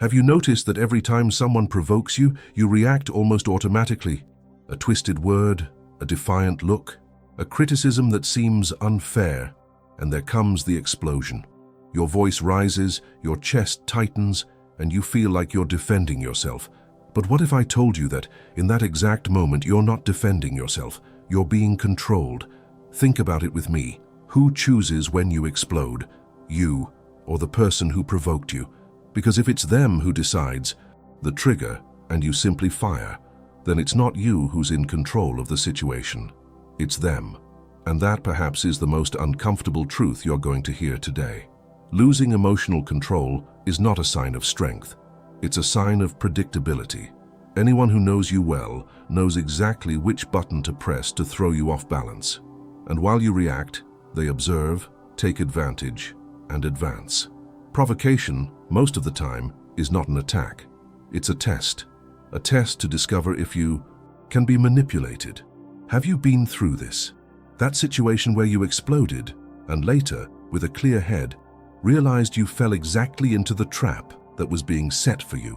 Have you noticed that every time someone provokes you, you react almost automatically? A twisted word, a defiant look, a criticism that seems unfair, and there comes the explosion. Your voice rises, your chest tightens, and you feel like you're defending yourself. But what if I told you that, in that exact moment, you're not defending yourself, you're being controlled? Think about it with me. Who chooses when you explode? You, or the person who provoked you? Because if it's them who decides the trigger and you simply fire, then it's not you who's in control of the situation. It's them. And that perhaps is the most uncomfortable truth you're going to hear today. Losing emotional control is not a sign of strength. It's a sign of predictability. Anyone who knows you well knows exactly which button to press to throw you off balance. And while you react, they observe, take advantage, and advance. Provocation, most of the time, is not an attack. It's a test to discover if you can be manipulated. Have you been through this? That situation where you exploded, and later, with a clear head, realized you fell exactly into the trap that was being set for you?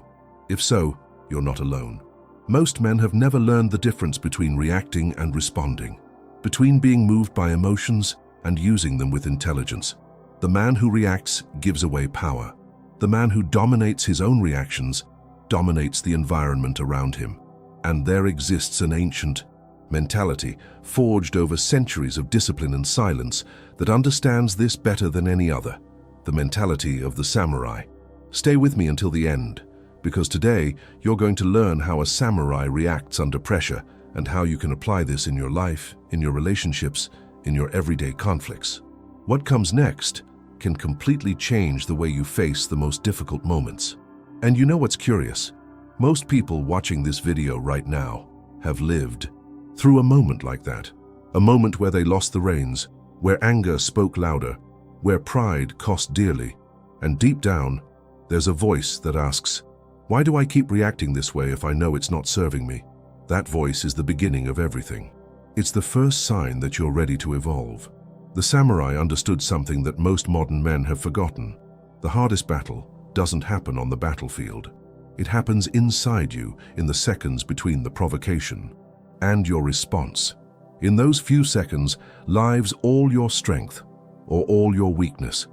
If so, you're not alone. Most men have never learned the difference between reacting and responding, between being moved by emotions and using them with intelligence. The man who reacts gives away power. The man who dominates his own reactions dominates the environment around him. And there exists an ancient mentality, forged over centuries of discipline and silence, that understands this better than any other. The mentality of the samurai. Stay with me until the end, because today you're going to learn how a samurai reacts under pressure and how you can apply this in your life, in your relationships, in your everyday conflicts. What comes next can completely change the way you face the most difficult moments. And you know what's curious? Most people watching this video right now have lived through a moment like that. A moment where they lost the reins, where anger spoke louder, where pride cost dearly. And deep down, there's a voice that asks, why do I keep reacting this way if I know it's not serving me? That voice is the beginning of everything. It's the first sign that you're ready to evolve. The samurai understood something that most modern men have forgotten. The hardest battle doesn't happen on the battlefield. It happens inside you in the seconds between the provocation and your response. In those few seconds lies all your strength or all your weakness.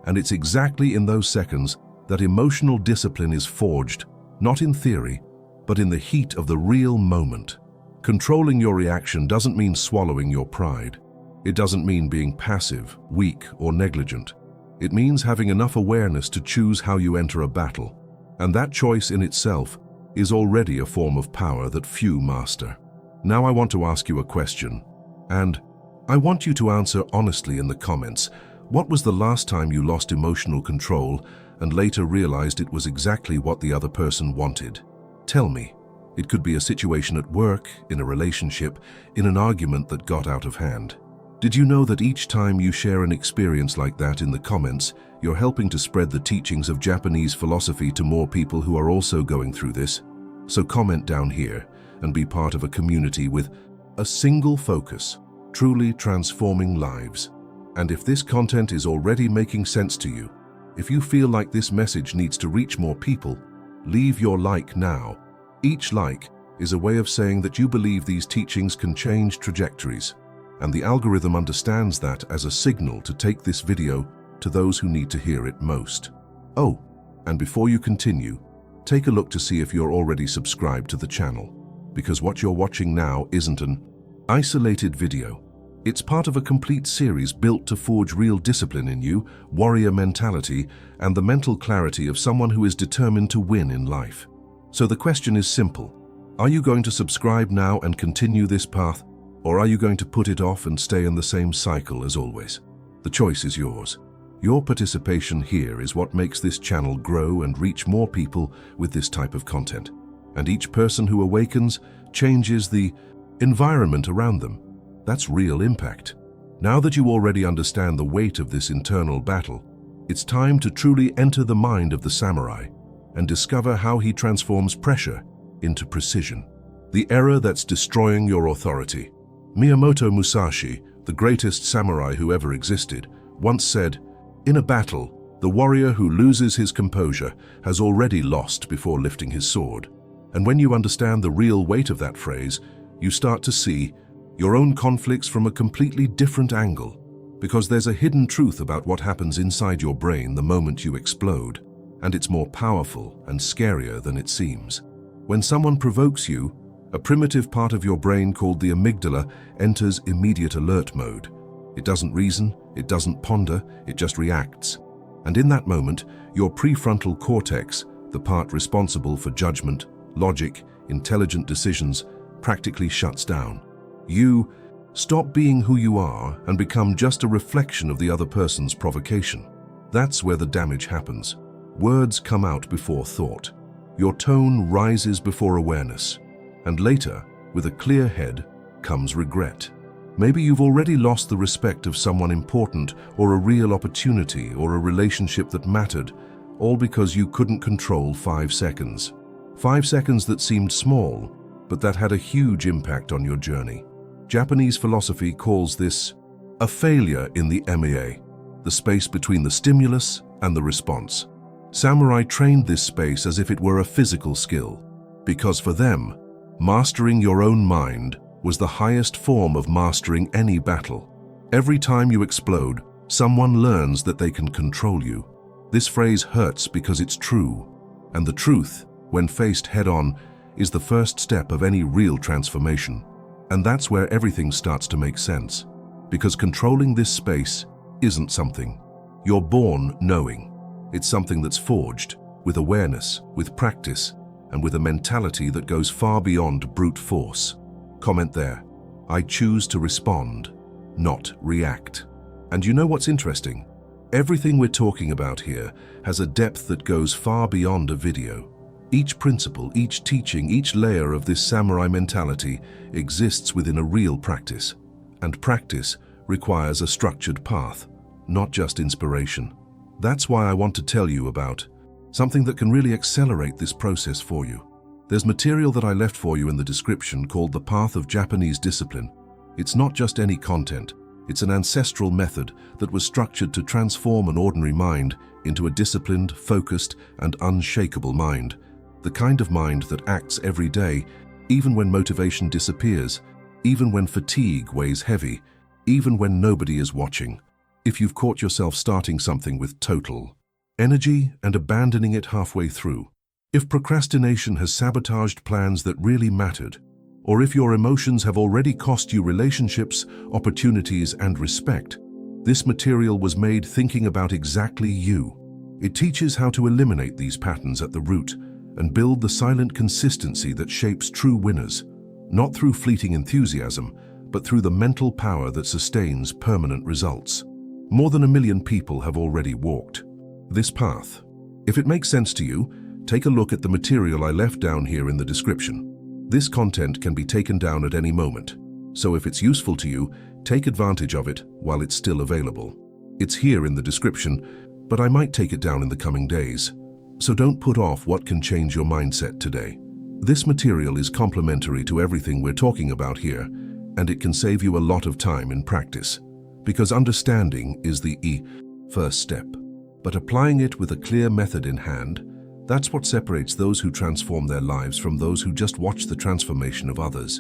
And it's exactly in those seconds that emotional discipline is forged, not in theory, but in the heat of the real moment. Controlling your reaction doesn't mean swallowing your pride. It doesn't mean being passive, weak, or negligent. It means having enough awareness to choose how you enter a battle. And that choice in itself is already a form of power that few master. Now I want to ask you a question, and I want you to answer honestly in the comments. What was the last time you lost emotional control and later realized it was exactly what the other person wanted? Tell me. It could be a situation at work, in a relationship, in an argument that got out of hand. Did you know that each time you share an experience like that in the comments, you're helping to spread the teachings of Japanese philosophy to more people who are also going through this? So comment down here and be part of a community with a single focus, truly transforming lives. And if this content is already making sense to you, if you feel like this message needs to reach more people, leave your like now. Each like is a way of saying that you believe these teachings can change trajectories. And the algorithm understands that as a signal to take this video to those who need to hear it most. Oh, and before you continue, take a look to see if you're already subscribed to the channel, because what you're watching now isn't an isolated video. It's part of a complete series built to forge real discipline in you, warrior mentality, and the mental clarity of someone who is determined to win in life. So the question is simple. Are you going to subscribe now and continue this path? Or are you going to put it off and stay in the same cycle as always? The choice is yours. Your participation here is what makes this channel grow and reach more people with this type of content. And each person who awakens changes the environment around them. That's real impact. Now that you already understand the weight of this internal battle, it's time to truly enter the mind of the samurai and discover how he transforms pressure into precision. The error that's destroying your authority. Miyamoto Musashi, the greatest samurai who ever existed, once said, "In a battle, The warrior who loses his composure has already lost before lifting his sword. And when you understand the real weight of that phrase, you start to see your own conflicts from a completely different angle, because there's a hidden truth about what happens inside your brain the moment you explode, and it's more powerful and scarier than it seems. When someone provokes you, a primitive part of your brain called the amygdala enters immediate alert mode. It doesn't reason, it doesn't ponder, it just reacts. And in that moment, your prefrontal cortex, the part responsible for judgment, logic, intelligent decisions, practically shuts down. You stop being who you are and become just a reflection of the other person's provocation. That's where the damage happens. Words come out before thought. Your tone rises before awareness. And later, with a clear head, comes regret. Maybe you've already lost the respect of someone important, or a real opportunity, or a relationship that mattered, all because you couldn't control 5 seconds. 5 seconds that seemed small, but that had a huge impact on your journey. Japanese philosophy calls this a failure in the MEA, the space between the stimulus and the response. Samurai trained this space as if it were a physical skill, because for them, mastering your own mind was the highest form of mastering any battle. Every time you explode, someone learns that they can control you. This phrase hurts because it's true, and the truth, when faced head-on, is the first step of any real transformation. And that's where everything starts to make sense, because controlling this space isn't something you're born knowing. It's something that's forged with awareness, with practice, and with a mentality that goes far beyond brute force. Comment there. I choose to respond, not react. And you know what's interesting? Everything we're talking about here has a depth that goes far beyond a video. Each principle, each teaching, each layer of this samurai mentality exists within a real practice. And practice requires a structured path, not just inspiration. That's why I want to tell you about something that can really accelerate this process for you. There's material that I left for you in the description called The Path of Japanese Discipline. It's not just any content, it's an ancestral method that was structured to transform an ordinary mind into a disciplined, focused, and unshakable mind. The kind of mind that acts every day, even when motivation disappears, even when fatigue weighs heavy, even when nobody is watching. If you've caught yourself starting something with total energy and abandoning it halfway through, if procrastination has sabotaged plans that really mattered, or if your emotions have already cost you relationships, opportunities, and respect, this material was made thinking about exactly you. It teaches how to eliminate these patterns at the root and build the silent consistency that shapes true winners, not through fleeting enthusiasm, but through the mental power that sustains permanent results. More than 1 million people have already walked this path. If it makes sense to you, take a look at the material I left down here in the description. This content can be taken down at any moment, so if it's useful to you, take advantage of it while it's still available. It's here in the description, but I might take it down in the coming days. So don't put off what can change your mindset today. This material is complementary to everything we're talking about here, and it can save you a lot of time in practice. Because understanding is the first step. But applying it with a clear method in hand, that's what separates those who transform their lives from those who just watch the transformation of others.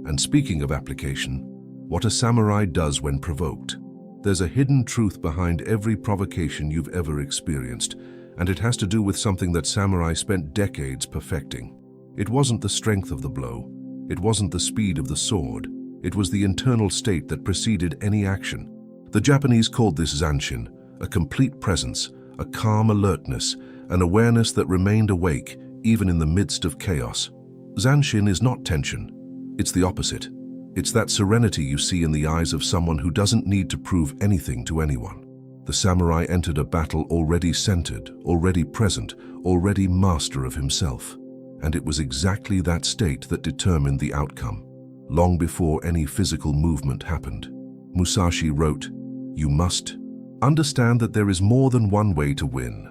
And speaking of application, what a samurai does when provoked. There's a hidden truth behind every provocation you've ever experienced, and it has to do with something that samurai spent decades perfecting. It wasn't the strength of the blow. It wasn't the speed of the sword. It was the internal state that preceded any action. The Japanese called this zanshin, a complete presence, a calm alertness, an awareness that remained awake even in the midst of chaos. Zanshin is not tension. It's the opposite. It's that serenity you see in the eyes of someone who doesn't need to prove anything to anyone. The samurai entered a battle already centered, already present, already master of himself. And it was exactly that state that determined the outcome, long before any physical movement happened. Musashi wrote, "You must understand that there is more than one way to win,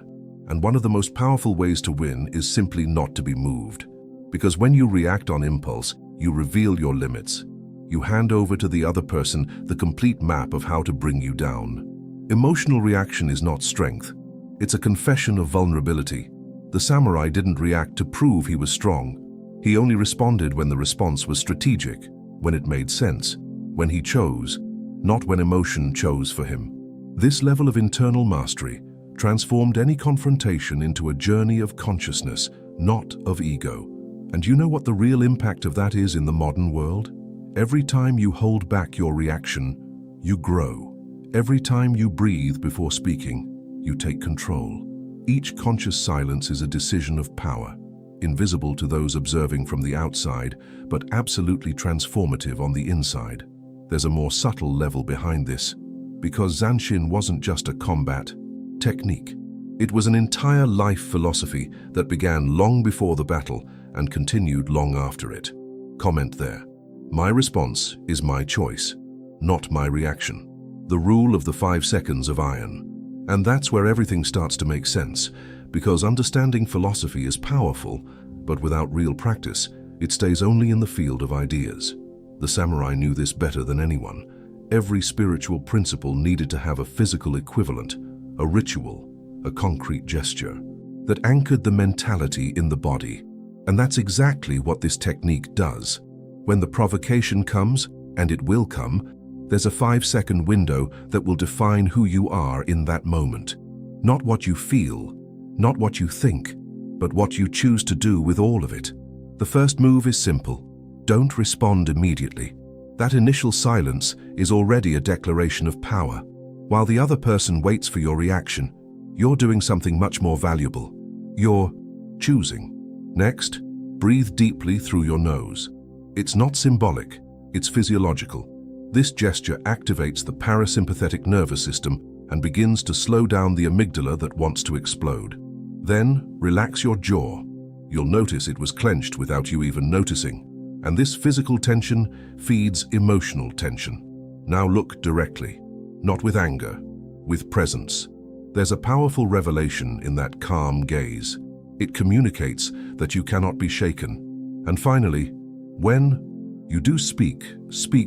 and one of the most powerful ways to win is simply not to be moved. Because when you react on impulse, you reveal your limits. You hand over to the other person the complete map of how to bring you down. Emotional reaction is not strength. It's a confession of vulnerability. The samurai didn't react to prove he was strong. He only responded when the response was strategic, when it made sense, when he chose, not when emotion chose for him. This level of internal mastery transformed any confrontation into a journey of consciousness, not of ego. And you know what the real impact of that is in the modern world? Every time you hold back your reaction, you grow. Every time you breathe before speaking, you take control. Each conscious silence is a decision of power, invisible to those observing from the outside, but absolutely transformative on the inside. There's a more subtle level behind this, because Zanshin wasn't just a combat technique. It was an entire life philosophy that began long before the battle and continued long after it. Comment there. My response is my choice, not my reaction. The rule of the 5 seconds of iron. And that's where everything starts to make sense, because understanding philosophy is powerful, but without real practice, it stays only in the field of ideas. The samurai knew this better than anyone. Every spiritual principle needed to have a physical equivalent, a ritual, a concrete gesture that anchored the mentality in the body. And that's exactly what this technique does. When the provocation comes, and it will come, there's a 5-second window that will define who you are in that moment. Not what you feel, not what you think, but what you choose to do with all of it. The first move is simple. Don't respond immediately. That initial silence is already a declaration of power. While the other person waits for your reaction, you're doing something much more valuable. You're choosing. Next, breathe deeply through your nose. It's not symbolic, it's physiological. This gesture activates the parasympathetic nervous system and begins to slow down the amygdala that wants to explode. Then, relax your jaw. You'll notice it was clenched without you even noticing. And this physical tension feeds emotional tension. Now look directly, not with anger, with presence. There's a powerful revelation in that calm gaze. It communicates that you cannot be shaken. And finally, when you do speak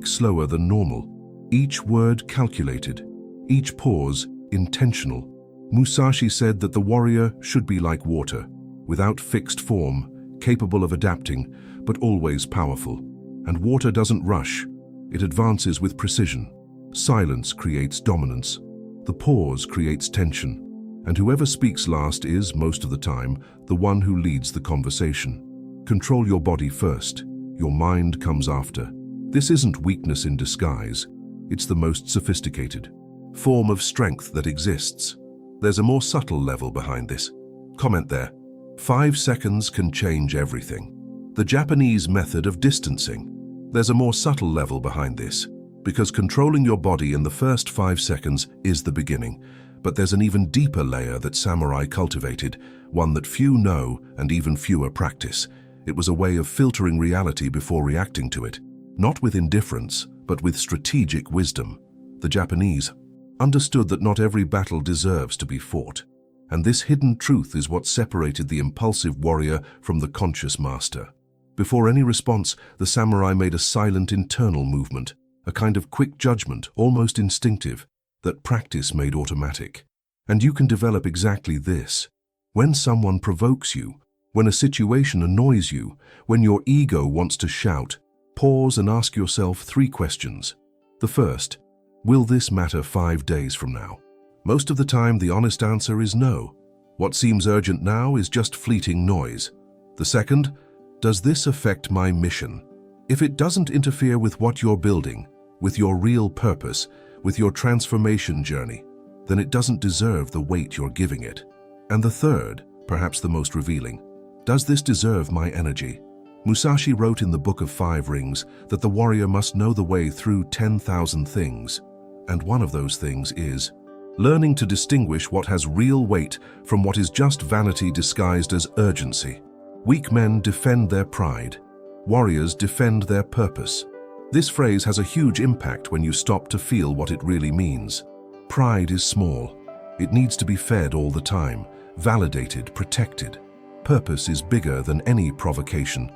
slower than normal. Each word calculated, each pause intentional. Musashi said that the warrior should be like water, without fixed form, capable of adapting, but always powerful. And water doesn't rush, it advances with precision. Silence creates dominance. The pause creates tension. And whoever speaks last is, most of the time, the one who leads the conversation. Control your body first. Your mind comes after. This isn't weakness in disguise. It's the most sophisticated form of strength that exists. There's a more subtle level behind this. Comment there. 5 seconds can change everything. The Japanese method of distancing. There's a more subtle level behind this, because controlling your body in the first 5 seconds is the beginning. But there's an even deeper layer that samurai cultivated, one that few know and even fewer practice. It was a way of filtering reality before reacting to it, not with indifference, but with strategic wisdom. The Japanese understood that not every battle deserves to be fought, and this hidden truth is what separated the impulsive warrior from the conscious master. Before any response, the samurai made a silent internal movement, a kind of quick judgment, almost instinctive, that practice made automatic. And you can develop exactly this. When someone provokes you, when a situation annoys you, when your ego wants to shout, pause and ask yourself 3 questions. The first, will this matter 5 days from now? Most of the time, the honest answer is no. What seems urgent now is just fleeting noise. The second, does this affect my mission? If it doesn't interfere with what you're building, with your real purpose, with your transformation journey, then it doesn't deserve the weight you're giving it. And the third, perhaps the most revealing, does this deserve my energy? Musashi wrote in the Book of 5 Rings that the warrior must know the way through 10,000 things. And one of those things is learning to distinguish what has real weight from what is just vanity disguised as urgency. Weak men defend their pride. Warriors defend their purpose. This phrase has a huge impact when you stop to feel what it really means. Pride is small. It needs to be fed all the time, validated, protected. Purpose is bigger than any provocation,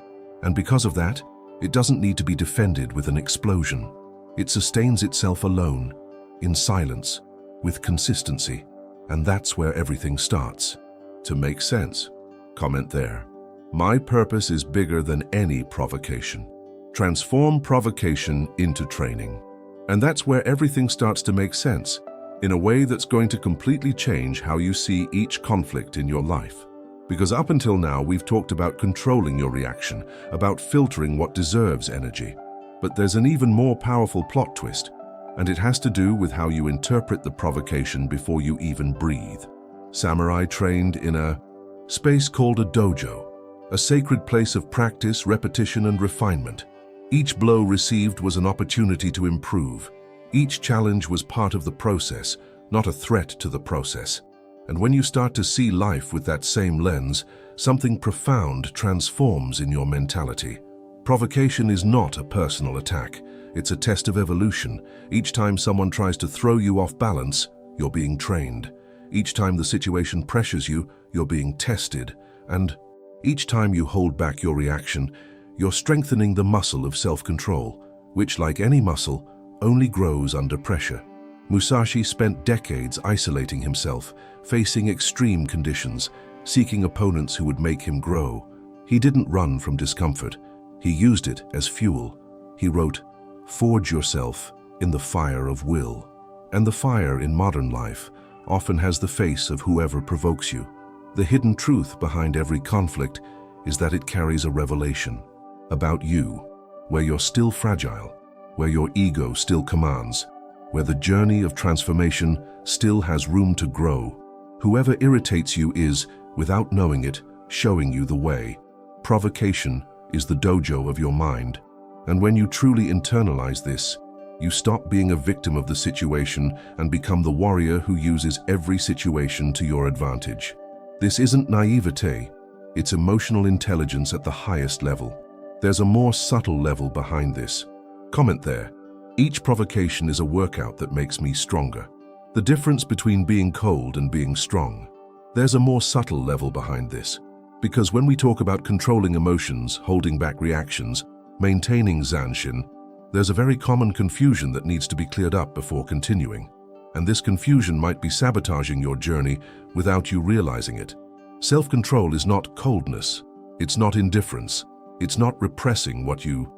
and because of that, it doesn't need to be defended with an explosion. It sustains itself alone, in silence, with consistency. And that's where everything starts to make sense. Comment there. My purpose is bigger than any provocation. Transform provocation into training. And that's where everything starts to make sense, in a way that's going to completely change how you see each conflict in your life. Because up until now, we've talked about controlling your reaction, about filtering what deserves energy. But there's an even more powerful plot twist, and it has to do with how you interpret the provocation before you even breathe. Samurai trained in a space called a dojo, a sacred place of practice, repetition, and refinement. Each blow received was an opportunity to improve. Each challenge was part of the process, not a threat to the process. And when you start to see life with that same lens, something profound transforms in your mentality. Provocation is not a personal attack. It's a test of evolution. Each time someone tries to throw you off balance, you're being trained. Each time the situation pressures you, you're being tested. And each time you hold back your reaction, you're strengthening the muscle of self-control, which, like any muscle, only grows under pressure. Musashi spent decades isolating himself, facing extreme conditions, seeking opponents who would make him grow. He didn't run from discomfort. He used it as fuel. He wrote, "Forge yourself in the fire of will." And the fire in modern life often has the face of whoever provokes you. The hidden truth behind every conflict is that it carries a revelation about you, where you're still fragile, where your ego still commands, where the journey of transformation still has room to grow. Whoever irritates you is, without knowing it, showing you the way. Provocation is the dojo of your mind. And when you truly internalize this, you stop being a victim of the situation and become the warrior who uses every situation to your advantage. This isn't naivete, it's emotional intelligence at the highest level. There's a more subtle level behind this. Comment there. Each provocation is a workout that makes me stronger. The difference between being cold and being strong. There's a more subtle level behind this. Because when we talk about controlling emotions, holding back reactions, maintaining zanshin, there's a very common confusion that needs to be cleared up before continuing. And this confusion might be sabotaging your journey without you realizing it. Self-control is not coldness. It's not indifference. It's not repressing what you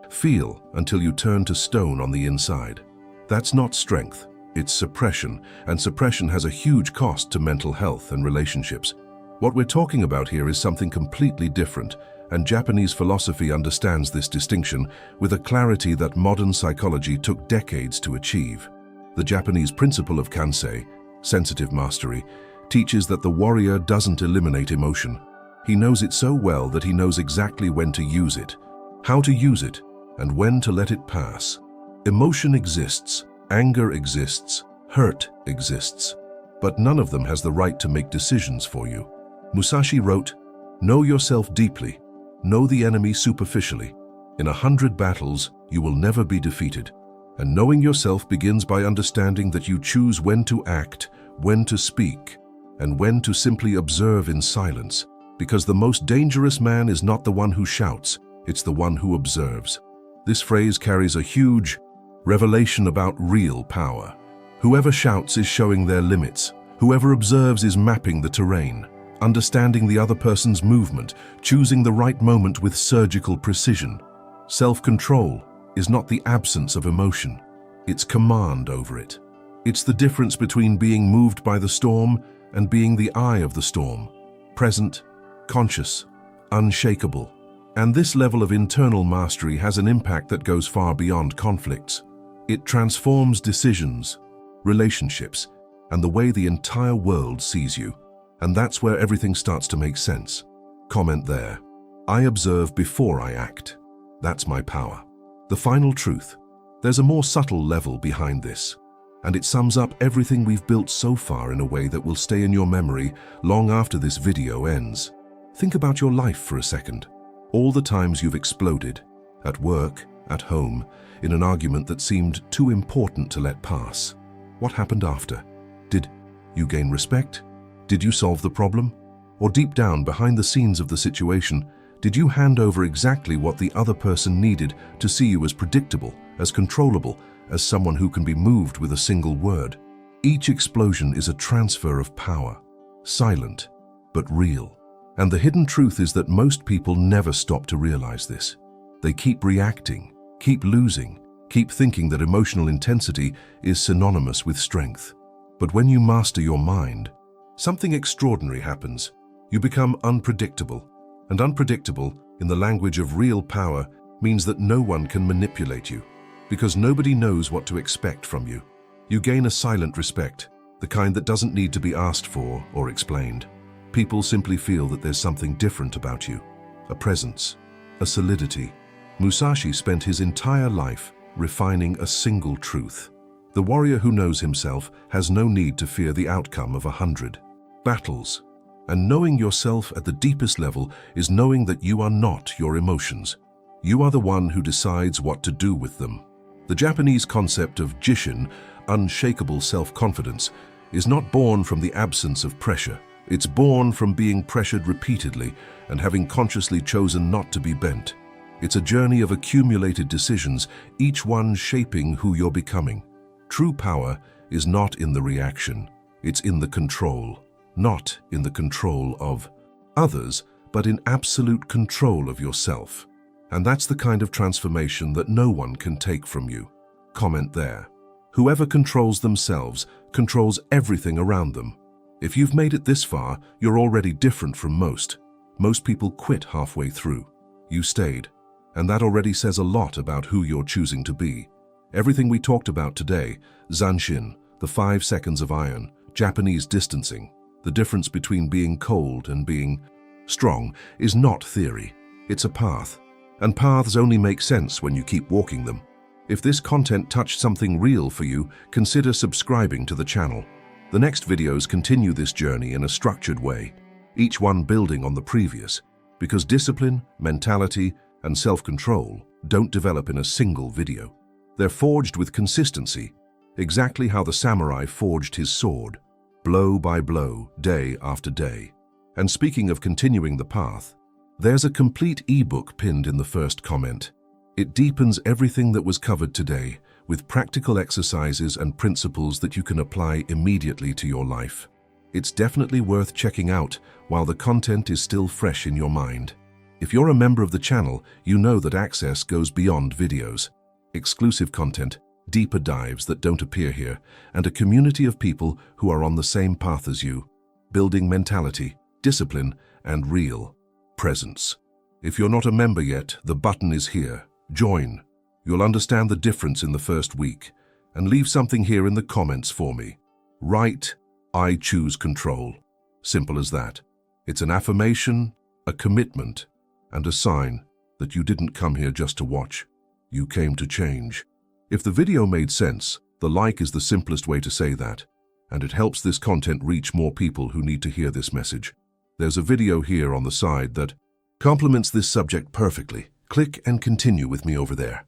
feel until you turn to stone on the inside. That's not strength. It's suppression, and suppression has a huge cost to mental health and relationships. What we're talking about here is something completely different, and Japanese philosophy understands this distinction with a clarity that modern psychology took decades to achieve. The Japanese principle of kansei, sensitive mastery, teaches that the warrior doesn't eliminate emotion. He knows it so well that he knows exactly when to use it, how to use it, and when to let it pass. Emotion exists, anger exists, hurt exists, but none of them has the right to make decisions for you. Musashi wrote, "Know yourself deeply, know the enemy superficially. In 100 battles, you will never be defeated." And knowing yourself begins by understanding that you choose when to act, when to speak, and when to simply observe in silence. Because the most dangerous man is not the one who shouts, it's the one who observes. This phrase carries a huge revelation about real power. Whoever shouts is showing their limits. Whoever observes is mapping the terrain, understanding the other person's movement, choosing the right moment with surgical precision. Self-control is not the absence of emotion, it's command over it. It's the difference between being moved by the storm and being the eye of the storm, present, conscious, unshakable. And this level of internal mastery has an impact that goes far beyond conflicts. It transforms decisions, relationships, and the way the entire world sees you. And that's where everything starts to make sense. Comment there. I observe before I act. That's my power. The final truth. There's a more subtle level behind this, and it sums up everything we've built so far in a way that will stay in your memory long after this video ends. Think about your life for a second. All the times you've exploded, at work, at home, in an argument that seemed too important to let pass. What happened after? Did you gain respect? Did you solve the problem? Or deep down behind the scenes of the situation, did you hand over exactly what the other person needed to see you as predictable, as controllable, as someone who can be moved with a single word? Each explosion is a transfer of power, silent but real. And the hidden truth is that most people never stop to realize this. They keep reacting, keep losing, keep thinking that emotional intensity is synonymous with strength. But when you master your mind, something extraordinary happens. You become unpredictable. And unpredictable, in the language of real power, means that no one can manipulate you, because nobody knows what to expect from you. You gain a silent respect, the kind that doesn't need to be asked for or explained. People simply feel that there's something different about you, a presence, a solidity. Musashi spent his entire life refining a single truth. The warrior who knows himself has no need to fear the outcome of 100 battles. And knowing yourself at the deepest level is knowing that you are not your emotions. You are the one who decides what to do with them. The Japanese concept of jishin, unshakable self-confidence, is not born from the absence of pressure. It's born from being pressured repeatedly and having consciously chosen not to be bent. It's a journey of accumulated decisions, each one shaping who you're becoming. True power is not in the reaction, it's in the control. Not in the control of others, but in absolute control of yourself. And that's the kind of transformation that no one can take from you. Comment there. Whoever controls themselves controls everything around them. If you've made it this far, you're already different from most. Most people quit halfway through. You stayed. And that already says a lot about who you're choosing to be. Everything we talked about today, Zanshin, the 5 seconds of iron, Japanese distancing, the difference between being cold and being strong is not theory. It's a path. And paths only make sense when you keep walking them. If this content touched something real for you, consider subscribing to the channel. The next videos continue this journey in a structured way, each one building on the previous, because discipline, mentality, and self-control don't develop in a single video. They're forged with consistency, exactly how the samurai forged his sword, blow by blow, day after day. And speaking of continuing the path, there's a complete ebook pinned in the first comment. It deepens everything that was covered today with practical exercises and principles that you can apply immediately to your life. It's definitely worth checking out while the content is still fresh in your mind. If you're a member of the channel, you know that access goes beyond videos. Exclusive content, deeper dives that don't appear here, and a community of people who are on the same path as you, building mentality, discipline, and real presence. If you're not a member yet, the button is here. Join. You'll understand the difference in the first week, and leave something here in the comments for me. Write, "I choose control." Simple as that. It's an affirmation, a commitment, and a sign that you didn't come here just to watch. You came to change. If the video made sense, the like is the simplest way to say that, and it helps this content reach more people who need to hear this message. There's a video here on the side that complements this subject perfectly. Click and continue with me over there.